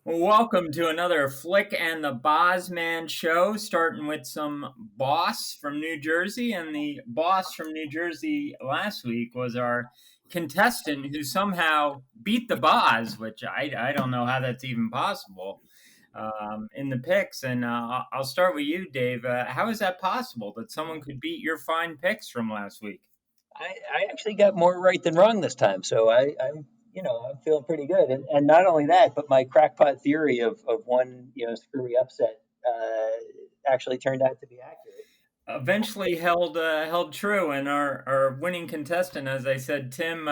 Well, welcome to another Flick and the Bosman show, starting with some boss from New Jersey. And the boss from New Jersey last week was our contestant who somehow beat the Boz, which I don't know how that's even possible in the picks. And I'll start with you, Dave. How is that possible that someone could beat your fine picks from last week? I actually got more right than wrong this time, so I'm feeling pretty good. And not only that, but my crackpot theory of one screwy upset actually turned out to be accurate. Eventually held true, and our winning contestant, as I said, Tim,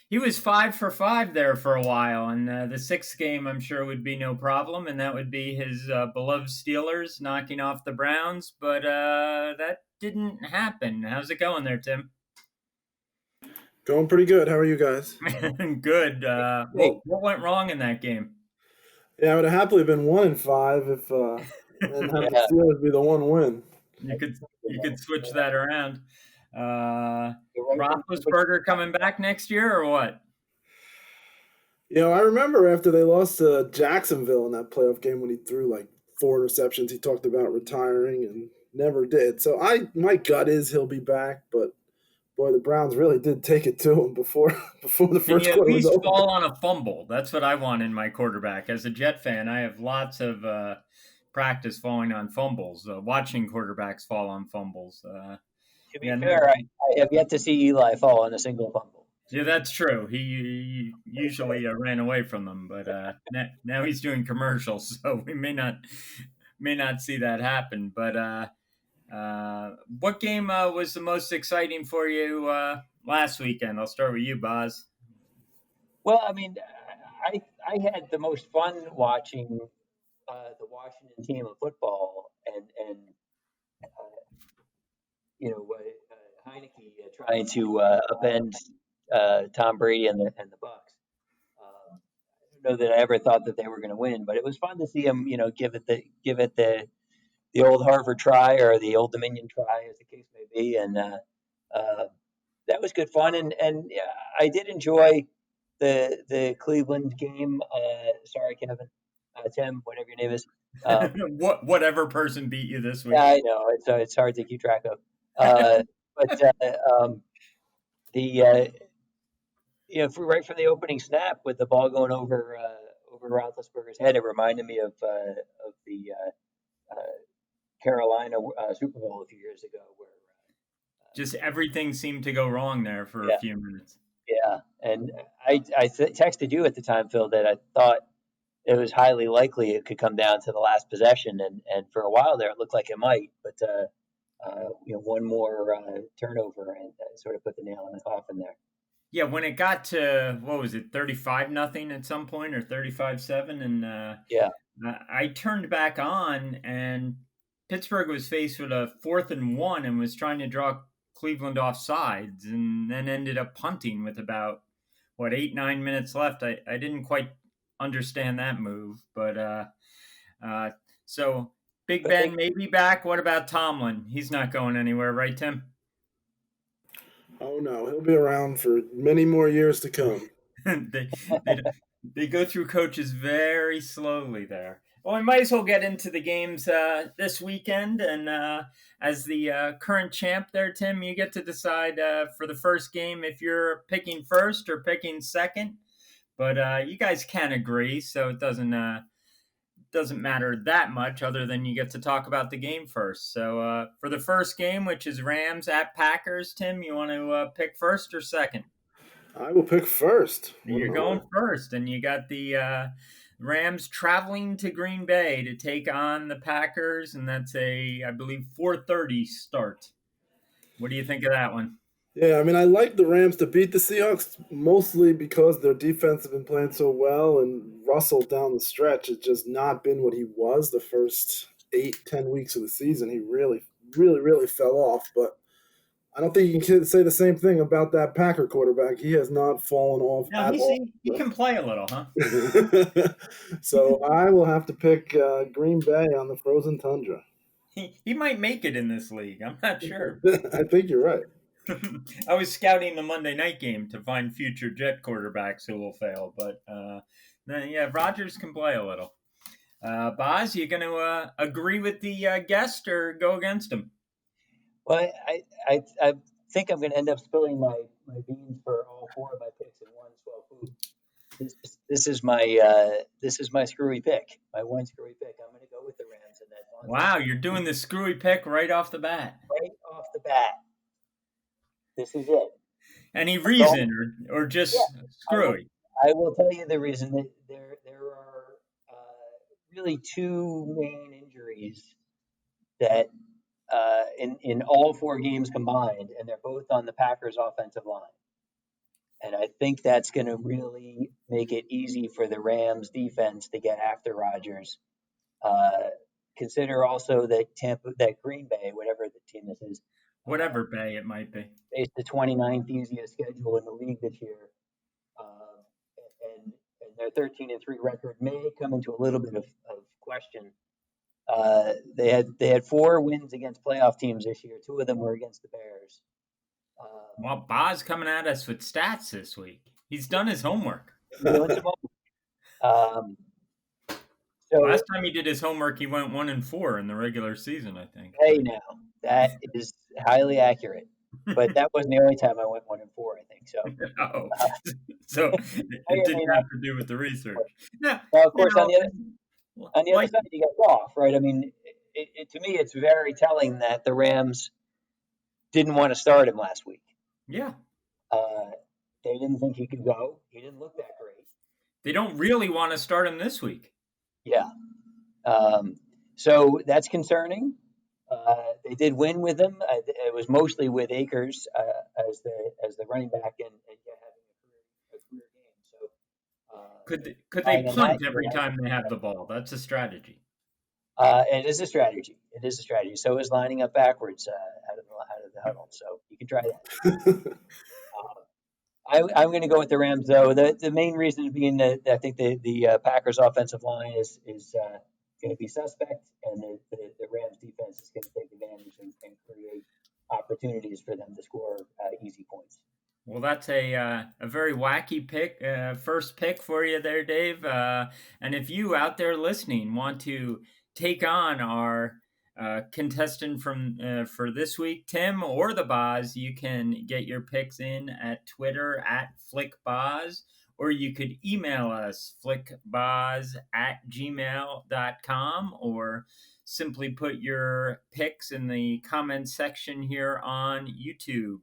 he was 5 for 5 there for a while, and the sixth game I'm sure would be no problem, and that would be his beloved Steelers knocking off the Browns, but that didn't happen. How's it going there, Tim? Going pretty good. How are you guys? Good. Great. What went wrong in that game? Yeah, I would have happily been 1-5 if and have the Yeah, Steelers be the one win. You could you could switch that around. you're right. Roethlisberger coming back next year or what? I remember after they lost to Jacksonville in that playoff game when he threw like 4 interceptions, he talked about retiring and never did. So my gut is he'll be back, but boy, the Browns really did take it to him before the Can first you at quarter was least over. fall on a fumble? That's what I want in my quarterback. As a Jet fan, I have lots of practice falling on fumbles, watching quarterbacks fall on fumbles. To be Yeah, fair, I have yet to see Eli fall on a single fumble. yeah, that's true. He usually ran away from them, but now he's doing commercials, so we may not see that happen. But what game was the most exciting for you last weekend? I'll start with you, Boz. Well, I mean, I had the most fun watching the Washington team of football and Heineke trying to upend Tom Brady and the Bucks. I don't know that I ever thought that they were going to win, but it was fun to see them, give it the old Harvard try or the old Dominion try, as the case may be, and that was good fun. And yeah, I did enjoy the Cleveland game. Sorry, Kevin, Tim, whatever your name is. Whatever person beat you this Yeah, week. I know it's hard to keep track of. But the right from the opening snap with the ball going over Roethlisberger's head, it reminded me of the Carolina Super Bowl a few years ago, where Just everything seemed to go wrong there for a yeah, few minutes. yeah, and I texted you at the time, Phil, that I thought it was highly likely it could come down to the last possession, and for a while there it looked like it might, but one more turnover and sort of put the nail in the coffin there. Yeah, when it got to what was it, 35-0 at some point or 35-7, and Yeah, I turned back on, and Pittsburgh was faced with a 4th and 1 and was trying to draw Cleveland off sides, and then ended up punting with about 8-9 minutes left. I didn't quite understand that move, but uh, so Big but Ben may be back. What about Tomlin? He's not going anywhere, right, Tim? Oh no, he'll be around for many more years to come. they, they they go through coaches very slowly there. Well, we might as well get into the games this weekend, and as the current champ, there, Tim, you get to decide for the first game if you're picking first or picking second. But you guys can agree, so it doesn't matter that much, other than you get to talk about the game first. So for the first game, which is Rams at Packers, Tim, you want to pick first or second? I will pick first. What You're an going honor. first, and you got the Rams traveling to Green Bay to take on the Packers, and that's I believe, 4:30 start. What do you think of that one? Yeah, I mean, I like the Rams to beat the Seahawks mostly because their defense have been playing so well, and Russell down the stretch has just not been what he was the first 8, 10 weeks of the season. He really, really, really fell off. But I don't think you can say the same thing about that Packer quarterback. He has not fallen off No, at all. he can play a little, huh? So I will have to pick Green Bay on the frozen tundra. He might make it in this league. I'm not sure. I think you're right. I was scouting the Monday night game to find future Jet quarterbacks who will fail, but Yeah, Rodgers can play a little. Boz, you going to agree with the guest or go against him? Well, I think I'm going to end up spilling my beans for all four of my picks in one swell swoop. This is my screwy pick, my one screwy pick. I'm going to go with the Rams and that. Wow, you're doing the screwy pick right off the bat. Right off the bat. This is it. Any reason or just screwy? I will tell you the reason. That there are really two main injuries that in all four games combined, and they're both on the Packers' offensive line. And I think that's going to really make it easy for the Rams defense to get after Rodgers. Consider also that Green Bay, whatever the team this is, whatever Bay it might be, faced the 29th easiest schedule in the league this year, and their 13-3 record may come into a little bit of question. They had 4 wins against playoff teams this year. 2 of them were against the Bears. Well, Boz coming at us with stats this week. He's done his homework. So last time he did his homework, he went 1-4 in the regular season, I think. Hey, now that is highly accurate, but that wasn't the only time I went 1-4. I think so. Oh, so it didn't have to do with the research. Now, of course, on the other side, you got Goff, right? I mean, to me, it's very telling that the Rams didn't want to start him last week. Yeah. They didn't think he could go. He didn't look that great. They don't really want to start him this week. Yeah. So that's concerning. They did win with him. It was mostly with Akers as the running back and having a career game. So could they punt every time they have the ball? That's a strategy. It is a strategy. So is lining up backwards out of the huddle. So you can try that. I'm going to go with the Rams, though. The main reason being that I think the Packers' offensive line is going to be suspect, and the Rams' defense is going to take advantage and create opportunities for them to score easy points. Well, that's a very wacky pick, first pick for you there, Dave. And if you out there listening want to take on our contestant for this week, Tim or the Boz, you can get your picks in at Twitter at FlickBoz, or you could email us flickboz@gmail.com, or simply put your picks in the comments section here on YouTube.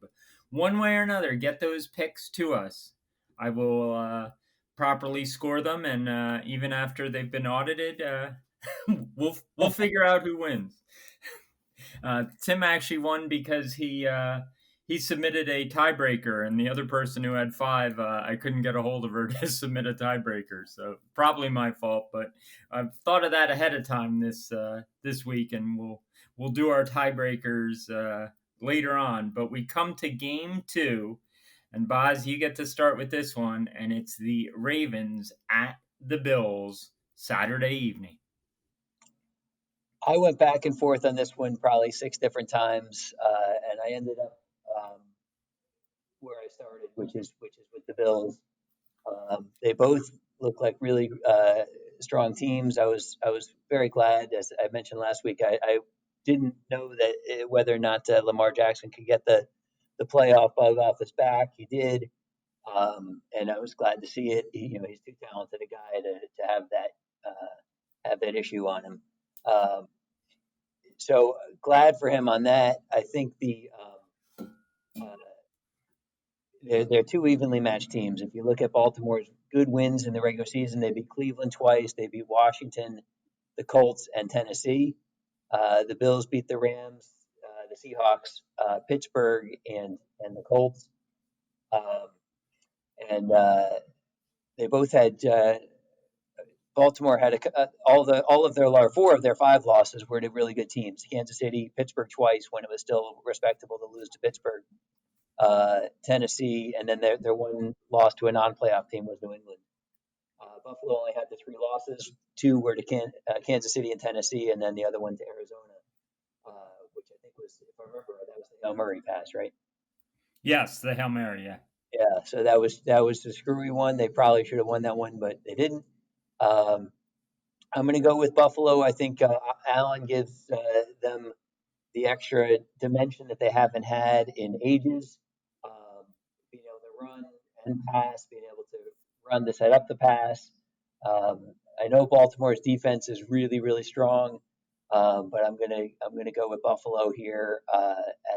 One way or another, get those picks to us. I will properly score them, and even after they've been audited, we'll figure out who wins. Tim actually won because he submitted a tiebreaker, and the other person who had 5, I couldn't get a hold of her to submit a tiebreaker. So probably my fault, but I've thought of that ahead of time this week, and we'll do our tiebreakers later on. But we come to game 2, and Boz, you get to start with this one, and it's the Ravens at the Bills Saturday evening. I went back and forth on this one probably 6 different times, and I ended up where I started, which is with the Bills. They both look like really strong teams. I was very glad, as I mentioned last week. I didn't know that whether or not Lamar Jackson could get the playoff bug off his back. He did, and I was glad to see it. He's too talented a guy to have that issue on him. So glad for him on that. I think they're 2 evenly matched teams. If you look at Baltimore's good wins in the regular season, they beat Cleveland twice, they beat Washington, the Colts, and Tennessee. The Bills beat the Rams, the Seahawks, Pittsburgh, and the Colts. And they both had. Baltimore had all of their 4 of their 5 losses were to really good teams. Kansas City, Pittsburgh twice when it was still respectable to lose to Pittsburgh. Tennessee, and then their one loss to a non-playoff team was New England. Buffalo only had the 3 losses. 2 were to Kansas City and Tennessee, and then the other one to Arizona, which I think was, if I remember, that was the Hail Murray pass, right? Yes, the Hail Mary, yeah. Yeah, so that was the screwy one. They probably should have won that one, but they didn't. I'm going to go with Buffalo. I think Allen gives them the extra dimension that they haven't had in ages. Being able to run and pass, being able to run to set up the pass. I know Baltimore's defense is really, really strong, but I'm gonna go with Buffalo here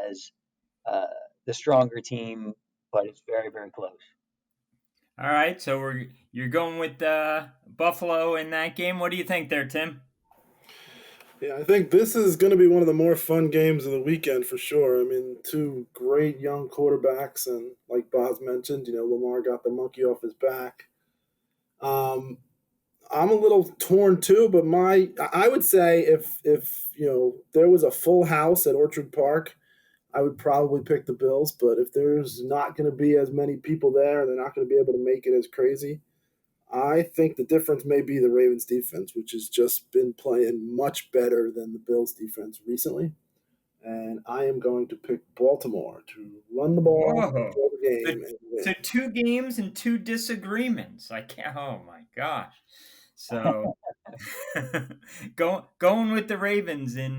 as uh, the stronger team, but it's very, very close. All right, so you're going with Buffalo in that game. What do you think there, Tim? Yeah, I think this is going to be one of the more fun games of the weekend for sure. I mean, two great young quarterbacks, and like Boz mentioned, Lamar got the monkey off his back. Um, I'm a little torn too, but I would say if there was a full house at Orchard Park, I would probably pick the Bills. But if there's not going to be as many people there, they're not going to be able to make it as crazy. I think the difference may be the Ravens defense, which has just been playing much better than the Bills defense recently. And I am going to pick Baltimore to run the ball, Whoa! control the So, game, and so win. two games and two disagreements. I can't. Oh my gosh! So going with the Ravens in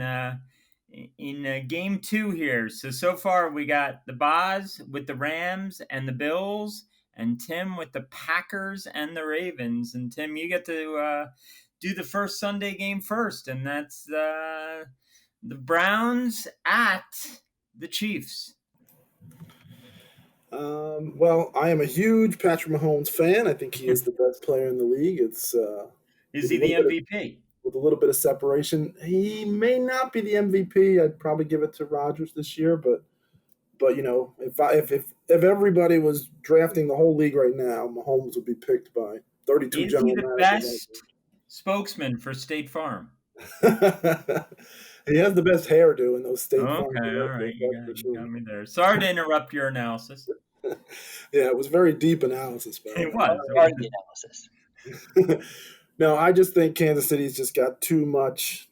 game two here. So far we got the Boz with the Rams and the Bills, and Tim with the Packers and the Ravens. And Tim, you get to do the first Sunday game first, and that's the Browns at the Chiefs. Well, I am a huge Patrick Mahomes fan. I think he is the best player in the league. It's Is with a he the little bit of MVP? with a little bit of separation. He may not be the MVP. I'd probably give it to Rodgers this year, but if everybody was drafting the whole league right now, Mahomes would be picked by 32 Is he general the managers. best spokesman for State Farm? He has the best hairdo in those State Farm Okay, all right, commercials, that's for you sure. got me there. Sorry to interrupt your analysis. Yeah, it was very deep analysis, by the It way. was. It Part was. of the analysis. No, I just think Kansas City's just got too much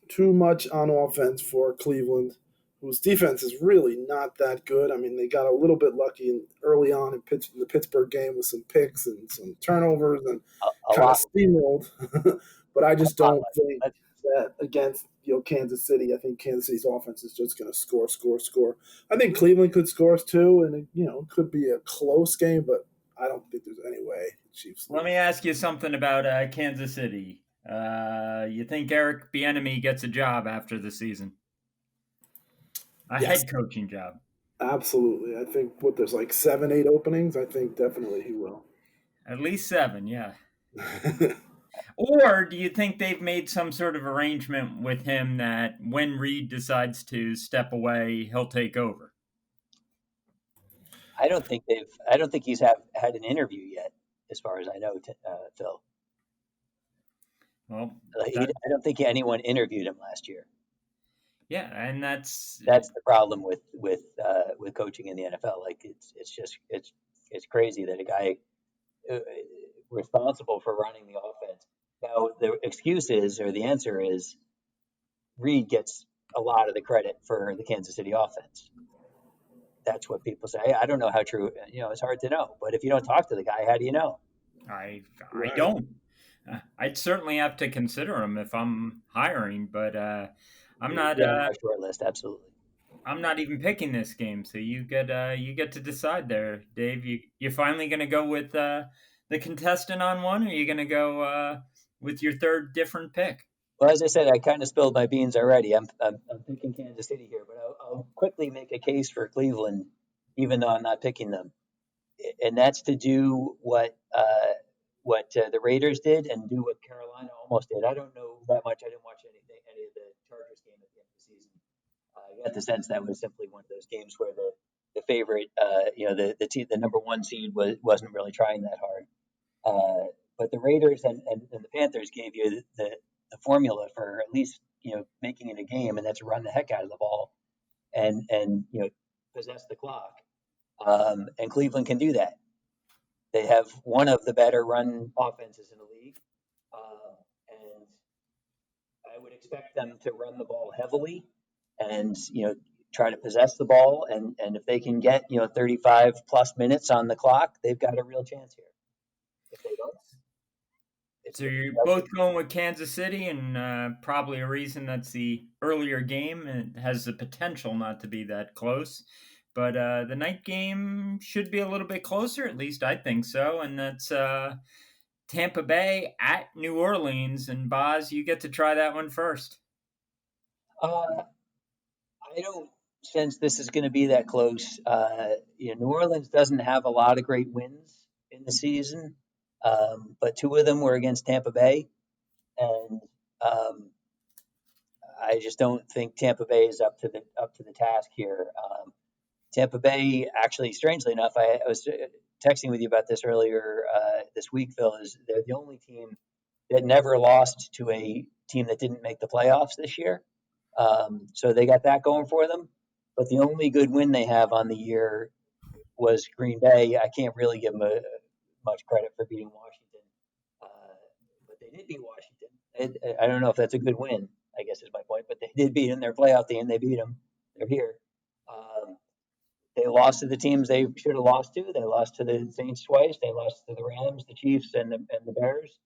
on offense for Cleveland, whose defense is really not that good. I mean, they got a little bit lucky early on in the Pittsburgh game with some picks and some turnovers and A kind of lot, steamrolled. But I just a lot don't like think that. that against Kansas City. I think Kansas City's offense is just going to score, score, score. I think Cleveland could score too, and it could be a close game, but I don't think there's any way the Chiefs Let me lose. ask you something about Kansas City. You think Eric Bieniemy gets a job after the season? A Yes, head coaching job? absolutely. I think there's like 7, 8 openings. I think definitely he will. At least seven, yeah. Or do you think they've made some sort of arrangement with him that when Reed decides to step away, he'll take over? I don't think he's had an interview yet, as far as I know, Phil. Well, that I don't think anyone interviewed him last year. yeah, and that's That's the problem with coaching in the NFL. Like it's crazy that a guy uh, responsible for running the offense. Now the excuse is, or the answer is, Reed gets a lot of the credit for the Kansas City offense. That's what people say. I don't know how true. It's hard to know. But if you don't talk to the guy, how do you know? I Right. don't. I'd certainly have to consider him if I'm hiring, but I'm He'd not. be on my short list, absolutely. I'm not even picking this game, so you get to decide there, Dave. You finally going to go with the contestant on one, or are you going to go with your third different pick? Well, as I said, I kind of spilled my beans already. I'm picking Kansas City here, but I'll quickly make a case for Cleveland, even though I'm not picking them, and that's to do what the Raiders did and do what Carolina almost did. I don't know that much. I didn't watch any of the Chargers game at the end of the season. I got the sense that was simply one of those games where the favorite, the number one seed wasn't really trying that hard. But the Raiders and the Panthers gave you the formula for at least making it a game, and that's run the heck out of the ball and possess the clock. And Cleveland can do that. They have one of the better run offenses in the league, and I would expect them to run the ball heavily and try to possess the ball. And if they can get 35 plus minutes on the clock, they've got a real chance here. If they don't, So you're both going with Kansas City, and probably a reason that's the earlier game. It has the potential not to be that close, but the night game should be a little bit closer. At least I think so, and that's Tampa Bay at New Orleans. And Boz, you get to try that one first. I don't sense this is going to be that close. New Orleans doesn't have a lot of great wins in the season, but two of them were against Tampa Bay, and I just don't think Tampa Bay is up to the task here. Tampa Bay, actually, strangely enough, I was texting with you about this earlier this week, Phil. Is they're the only team that never lost to a team that didn't make the playoffs this year. So they got that going for them. But the only good win they have on the year was Green Bay. I can't really give them much credit for beating Washington, but they did beat Washington. I don't know if that's a good win, I guess is my point, but they did beat them. Their playoff team. They beat them. They're here. They lost to the teams they should have lost to. They lost to the Saints twice. They lost to the Rams, the Chiefs, and the Bears.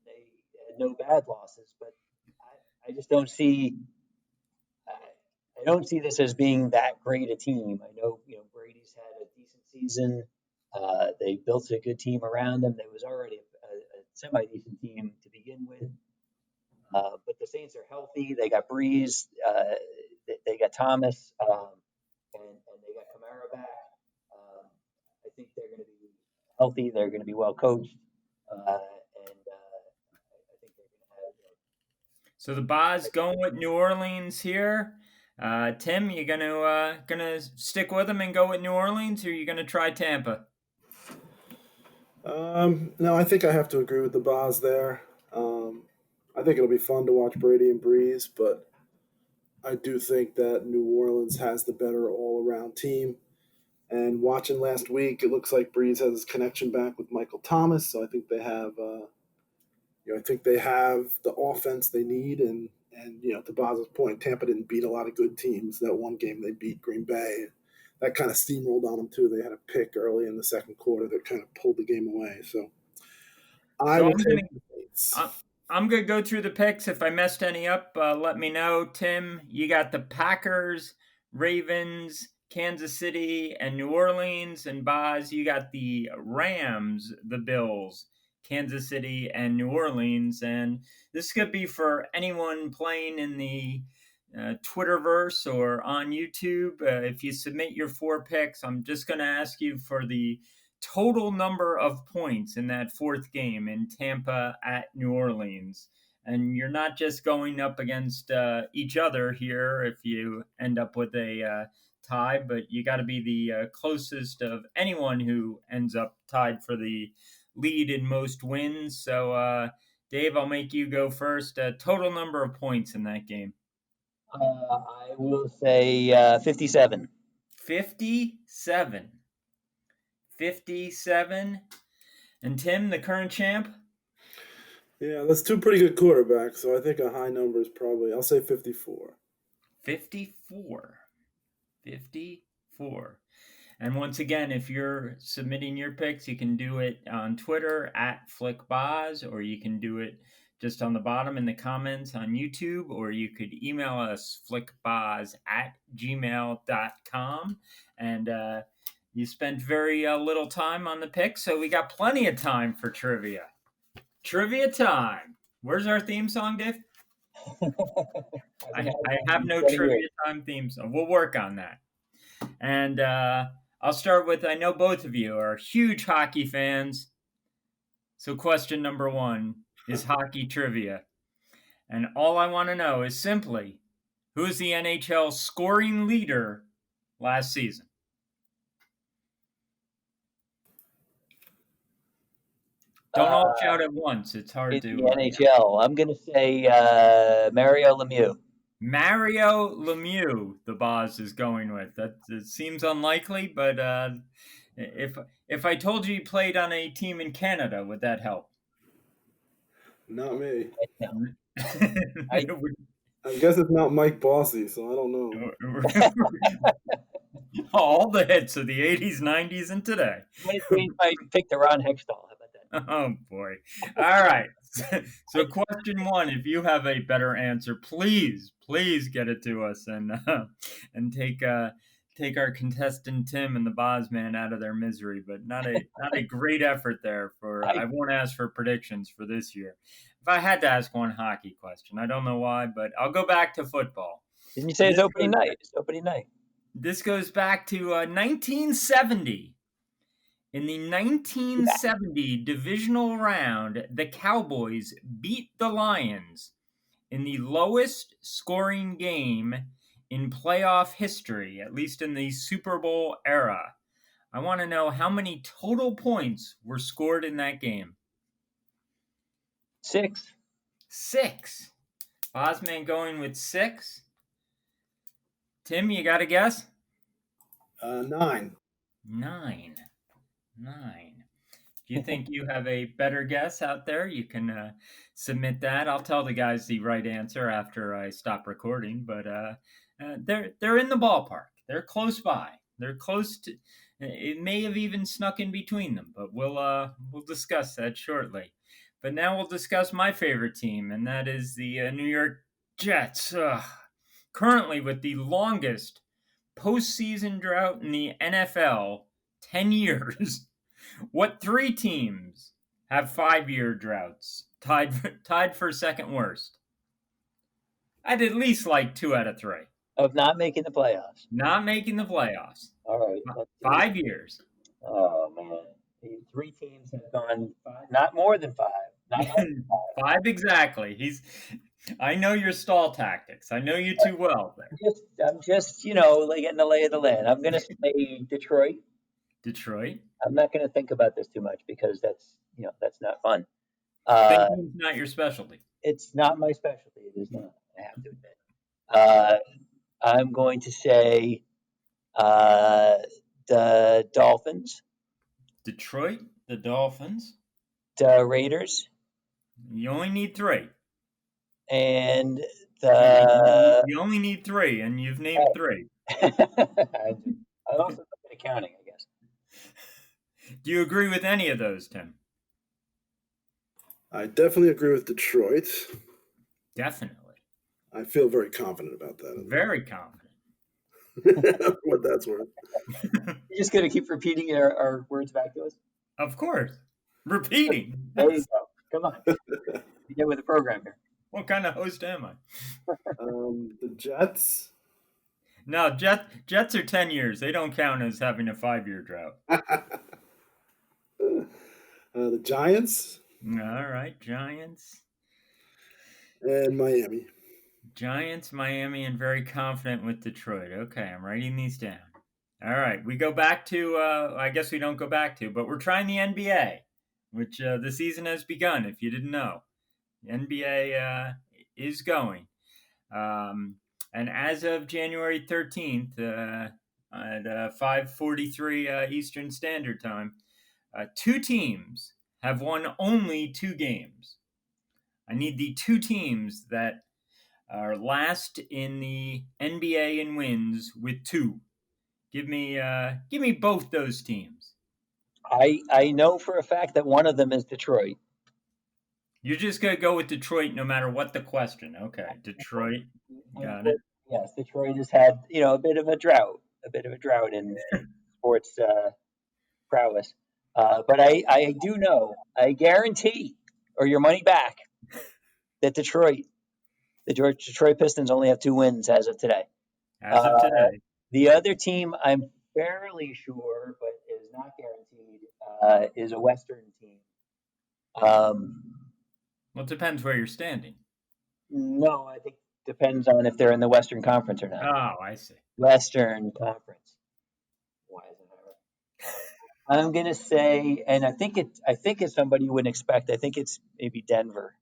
They had no bad losses, but I just don't see. I don't see this as being that great a team. I know Brady's had a decent season. They built a good team around him. There was already a semi-decent team to begin with. But the Saints are healthy. They got Breeze. They got Thomas. And they got Kamara back. I think they're going to be healthy. They're going to be well coached. And I think they're going to have. So the Boz going with New Orleans here. Tim, you gonna stick with them and go with New Orleans, or are you gonna try Tampa? No, I think I have to agree with the Boz there. I think it'll be fun to watch Brady and Breeze, but I do think that New Orleans has the better all-around team. And watching last week, it looks like Breeze has his connection back with Michael Thomas, so I think they have, the offense they need. And to Boz's point, Tampa didn't beat a lot of good teams. That one game they beat Green Bay. That kind of steamrolled on them too. They had a pick early in the second quarter that kind of pulled the game away. So I'm going to go through the picks. If I messed any up, let me know. Tim, you got the Packers, Ravens, Kansas City, and New Orleans. And Boz, you got the Rams, the Bills, Kansas City, and New Orleans. And this could be for anyone playing in the Twitterverse or on YouTube. If you submit your 4 picks, I'm just going to ask you for the total number of points in that fourth game in Tampa at New Orleans. And you're not just going up against each other here if you end up with a tie, but you got to be the closest of anyone who ends up tied for the lead in most wins. So, Dave, I'll make you go first. Total number of points in that game. I will say 57. 57. 57. And Tim, the current champ? Yeah, that's 2 pretty good quarterbacks, so I think a high number is probably, I'll say 54. 54. 54. And once again, if you're submitting your picks, you can do it on Twitter at FlickBoz, or you can do it just on the bottom in the comments on YouTube, or you could email us flickboz@gmail.com. And you spent very little time on the picks, so we got plenty of time for trivia. Trivia time. Where's our theme song, Dave? I have no trivia time theme song. We'll work on that. And I'll start with, I know both of you are huge hockey fans. So question number 1 is hockey trivia. And all I want to know is simply, who is the NHL scoring leader last season? Don't all shout at once. It's hard to. The NHL. I'm going to say Mario Lemieux. Mario Lemieux, the Boz is going with. That it seems unlikely, but if I told you he played on a team in Canada, would that help? Not me. No. I guess it's not Mike Bossy, so I don't know. All the hits of the 80s, 90s, and today. I picked Ron Hextall. How about that? Oh boy. All right. So question one, if you have a better answer, please get it to us and take our contestant Tim and the Bosman out of their misery, but not a great effort there for I I won't ask for predictions for this year. If I had to ask one hockey question, I don't know why, but I'll go back to football. didn't you say And it's opening night? It's opening night. this goes back to 1970. In the 1970 divisional round, the Cowboys beat the Lions in the lowest scoring game in playoff history, at least in the Super Bowl era. I want to know how many total points were scored in that game. 6. 6. Bosman going with 6. Tim, you got a guess? 9. 9. 9. If you think you have a better guess out there, you can submit that. I'll tell the guys the right answer after I stop recording. But they're in the ballpark. They're close by. They're close to. It may have even snuck in between them, but we'll discuss that shortly. But now we'll discuss my favorite team, and that is the New York Jets. Currently with the longest postseason drought in the NFL, 10 years. What 3 teams have 5-year droughts, tied for second worst? I'd at least like 2 out of 3. Of not making the playoffs. Not making the playoffs. All right. 5 years. Oh, man. The 3 teams have gone 5, not more than 5. Not more than 5. 5 exactly. I know your stall tactics. I know you too well. I'm just, like getting the lay of the land. I'm going to say Detroit. Detroit. I'm not going to think about this too much because that's not fun. Thinking's not your specialty. It's not my specialty. It is not. I have to admit. I'm going to say the Dolphins. Detroit, the Dolphins. The Raiders. You only need 3. And you only need 3, and you've named 3. I also look at accounting, I guess. Do you agree with any of those, Tim? I definitely agree with Detroit. Definitely. I feel very confident about that. Very confident. What that's worth. You're just going to keep repeating our words back to us? Of course. Repeating. There you go. Come on. You get with the program here. What kind of host am I? The Jets. No, Jets are 10 years. They don't count as having a 5-year drought. The Giants. All right, Giants. And Miami. Giants, Miami, and very confident with Detroit. Okay, I'm writing these down. All right, we go back to, I guess we don't go back to, but we're trying the NBA, which the season has begun, if you didn't know. The NBA is going. And as of January 13th, at 5:43 Eastern Standard Time, 2 teams have won only 2 games. I need the 2 teams that are last in the NBA in wins with 2. Give me both those teams. I know for a fact that one of them is Detroit. You're just going to go with Detroit no matter what the question. Okay, Detroit. Got it. Yes, Detroit has had, a bit of a drought in sports prowess. But I do know, I guarantee, or your money back, that the Detroit Pistons only have 2 wins as of today. As of today. The other team, I'm fairly sure, but is not guaranteed, is a Western team. Well, it depends where you're standing. No, I think it depends on if they're in the Western Conference or not. Oh, I see. Western Conference. Why isn't that right? I'm gonna say, and I think it's somebody you wouldn't expect. I think it's maybe Denver.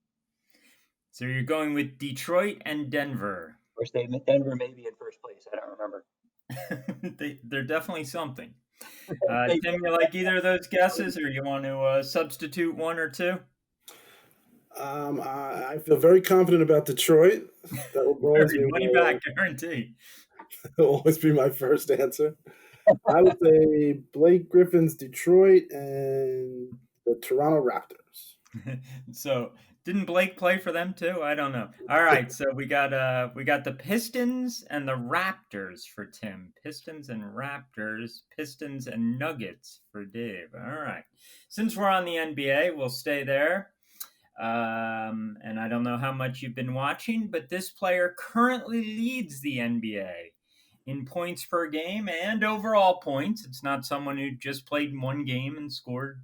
So you're going with Detroit and Denver. First statement, Denver may be in first place. I don't remember. They're definitely something. Tim, you like either of those guesses, or you want to substitute one or two? I feel very confident about Detroit. That will always be money back guarantee. That will always be my first answer. I would say Blake Griffin's Detroit and the Toronto Raptors. So didn't Blake play for them too? I don't know. All right, so we got the Pistons and the Raptors for Tim. Pistons and Raptors, Pistons and Nuggets for Dave. All right. Since we're on the NBA, we'll stay there. And I don't know how much you've been watching, but this player currently leads the NBA in points per game and overall points. It's not someone who just played one game and scored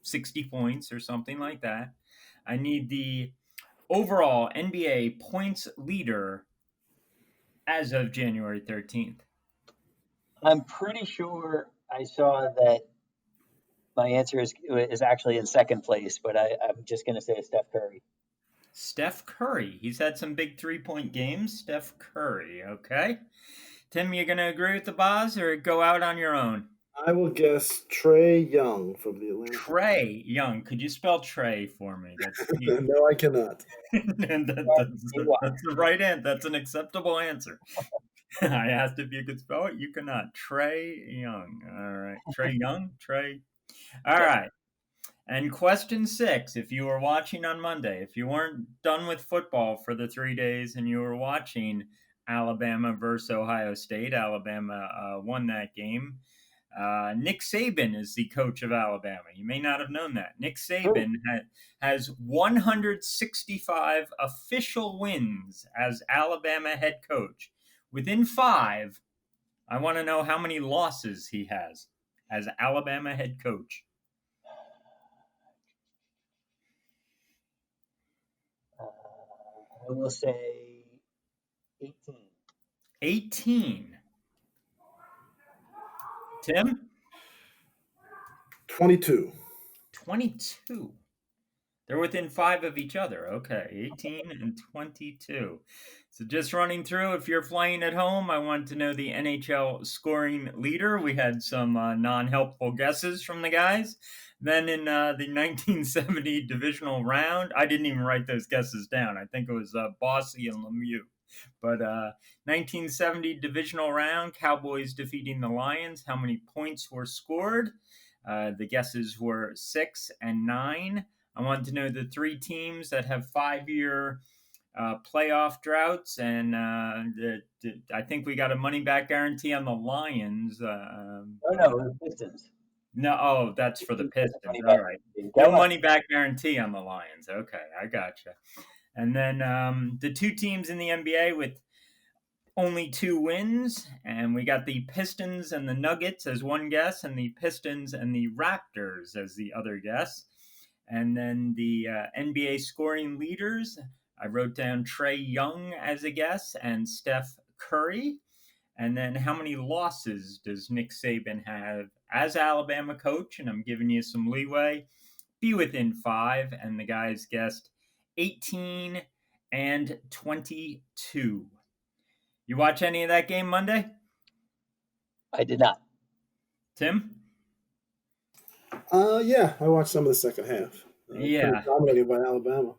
60 points or something like that. I need the overall NBA points leader as of January 13th. I'm pretty sure I saw that my answer is actually in second place, but I'm just going to say Steph Curry. Steph Curry. He's had some big 3-point games. Steph Curry. Okay. Tim, you going to agree with the Boz or go out on your own? I will guess Trae Young from the Atlanta. Trae Young. Could you spell Trae for me? No, I cannot. That's the right answer. That's an acceptable answer. I asked if you could spell it. You cannot. Trae Young. All right. Trae Young? Trae. All right. And question 6, if you were watching on Monday, if you weren't done with football for the 3 days and you were watching Alabama versus Ohio State, Alabama won that game. Nick Saban is the coach of Alabama. You may not have known that. Nick Saban has 165 official wins as Alabama head coach. Within 5, I want to know how many losses he has as Alabama head coach. I will say 18. 18. Tim? 22. 22. They're within 5 of each other. Okay, 18 and 22. So just running through, if you're playing at home, I want to know the NHL scoring leader. We had some non-helpful guesses from the guys. Then in the 1970 divisional round, I didn't even write those guesses down. I think it was Bossy and Lemieux. But 1970 divisional round, Cowboys defeating the Lions. How many points were scored? The guesses were 6 and 9. I wanted to know the 3 teams that have 5-year playoff droughts, and I think we got a money-back guarantee on the Lions. No, the Pistons. No, that's for the Pistons. All right. No money-back guarantee on the Lions. Okay, I gotcha. And then the 2 teams in the NBA with only 2 wins, and we got the Pistons and the Nuggets as one guess, and the Pistons and the Raptors as the other guess. And then the NBA scoring leaders, I wrote down Trae Young as a guess and Steph Curry. And then how many losses does Nick Saban have as Alabama coach? And I'm giving you some leeway. Be within 5, and the guys guessed 18 and 22. You watch any of that game Monday? I did not. Tim? Yeah, I watched some of the second half. Yeah. Dominated by Alabama.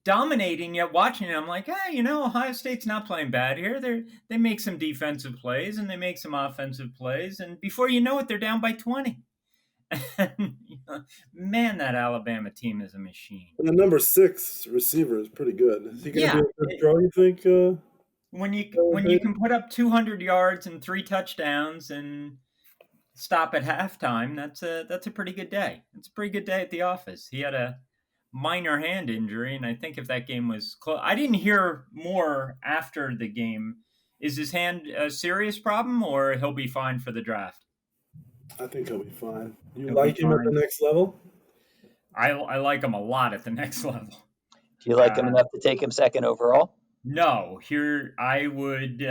Dominating, yet watching it, I'm like, Ohio State's not playing bad here. They make some defensive plays and they make some offensive plays, and before you know it, they're down by 20. And, man, that Alabama team is a machine. And the number 6 receiver is pretty good. Is he going to be a good throw, you think? When you can put up 200 yards and 3 touchdowns and stop at halftime, that's a pretty good day. It's a pretty good day at the office. He had a minor hand injury, and I think if that game was close, I didn't hear more after the game. Is his hand a serious problem, or he'll be fine for the draft? I think he'll be fine. You like him at the next level? I like him a lot at the next level. Do you like him enough to take him second overall? No. Here, I would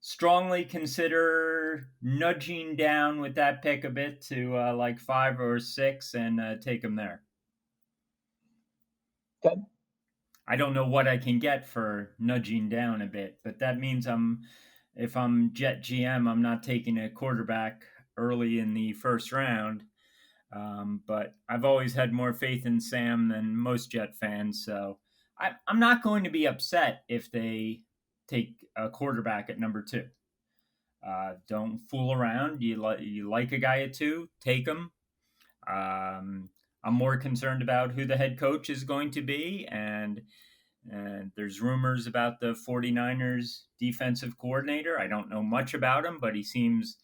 strongly consider nudging down with that pick a bit to like 5 or 6 and take him there. Okay. I don't know what I can get for nudging down a bit, but that means if I'm Jet GM, I'm not taking a quarterback early in the first round. But I've always had more faith in Sam than most Jet fans, so I'm not going to be upset if they take a quarterback at number 2. Don't fool around. You like a guy at 2, take him. I'm more concerned about who the head coach is going to be, and there's rumors about the 49ers defensive coordinator. I don't know much about him, but he seems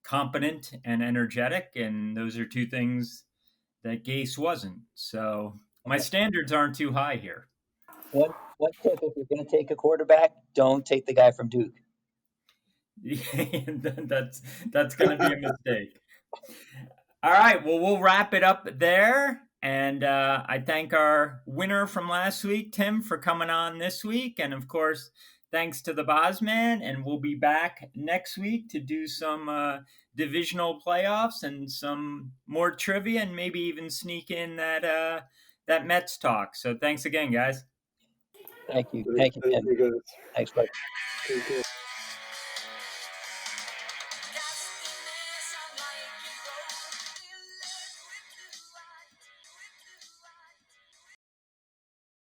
competent and energetic, and those are two things that Gase wasn't. So my standards aren't too high here. One tip: if you're going to take a quarterback, don't take the guy from Duke. That's going to be a mistake. All right, well, we'll wrap it up there. And I thank our winner from last week, Tim, for coming on this week. And of course, thanks to the Bosman. And we'll be back next week to do some divisional playoffs and some more trivia, and maybe even sneak in that Mets talk. So thanks again, guys. Thank you. Thank Tim. you, guys. Thanks, bud. Take care.